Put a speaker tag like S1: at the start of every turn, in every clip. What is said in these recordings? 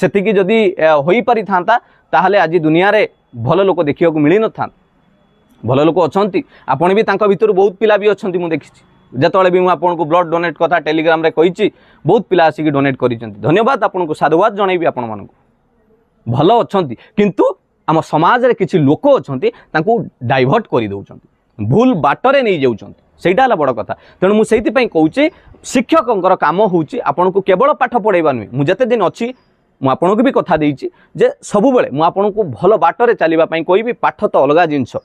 S1: सेतिकी जदि होई पारि थांता ताहले आज दुनिया रे भल लोक देखिया को मिली न था भल लोक अछंती आपण भी तांका भितर बहुत पिला भी अछंती मु देखिछि जतले भी मु आपन को ब्लड डोनेट कथा टेलीग्राम रे कहिछि बहुत पिला आसी डोनेट करिसेंती धन्यवाद आपन को साधुवाद जणैबी आपन मानन को भल अछंती किंतु आम समाज रे किछि लोक अछंती तांको डाइवर्ट करि दउछंती भूल बाटरे नै जाउछंती सेटा हला बड़ कथा तेणु मु सेति पई कहूछि शिक्षकंकर काम होउछि आपन को केवल पाठ पढाइबा नुई मु जते दिन अछि मु आपन को भी कथा देइछि जे सब बेले मु आपन को भल बाटरे चलिबा पई कहबी पाठ तो अलगा जिंस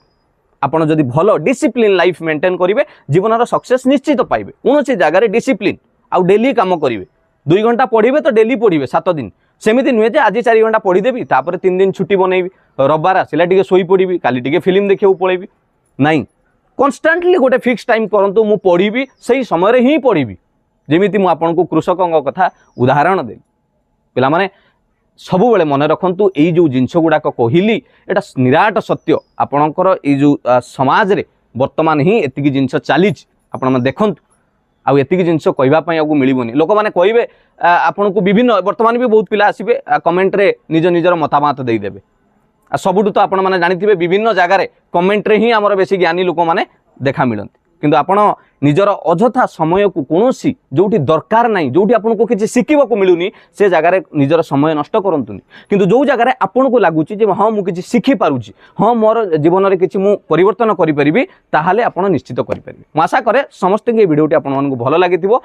S1: आपण जदि भल डिसिप्लिन लाइफ मेंटेन करिवे जीवन सक्सेस निश्चित पाइबे कोनोसी जगह रे डिसिप्लिन आउ डेली काम करिवे 2 घंटा पढ़िबे तो डेली पढ़िबे 7 दिन सेमिति नुहे जे आज 4 घंटा पढ़ी देबी तापर 3 दिन छुट्टी बनैबी रविवार आसिला टिके सोई पड़िबी काली टिके फिल्म देखियो पळेबी नाही कन्स्टेंटली गोटे फिक्स टाइम करंतु मु पढ़िबी सही समय रे ही पढ़िबी जेमिति मु आपन को कृषकंग कथा उदाहरण दे पिला माने सब बेले मन रखंतु एई जो जिंस गुडा कहली एटा निराट सत्य आपणकर एई जो समाज रे वर्तमान ही एतिकी जिंस चली आपण मन देखंतु आउ एतिकी जिंस कहबा पई आगु मिलिबोनी लोक माने कहबे आपन को विभिन्न वर्तमान भी बहुत पिला आसीबे कमेंट रे निज निजर मतामत देई देबे सबुठु तो आपण माने जानिथिबे विभिन्न जगह रे कमेंट रे ही हमर बेसी ज्ञानी लोक माने देखा मिलंती किंतु आपण निजर अजथा समय को कोनोसी जोठी दरकार नाही जोठी आपन को किछि सिखिबा को मिलुनी से जगह रे निजर समय नष्ट करंतुनी किंतु जो जगह रे आपन को लागुची जे हां मु किछि सिखि पारुची हां मोर जीवन रे किछि मु परिवर्तन करि परिबी ताहाले आपण निश्चित करि परिबी मु आशा करे समस्त के वीडियोटी आपन मन को भलो लागिथिबो।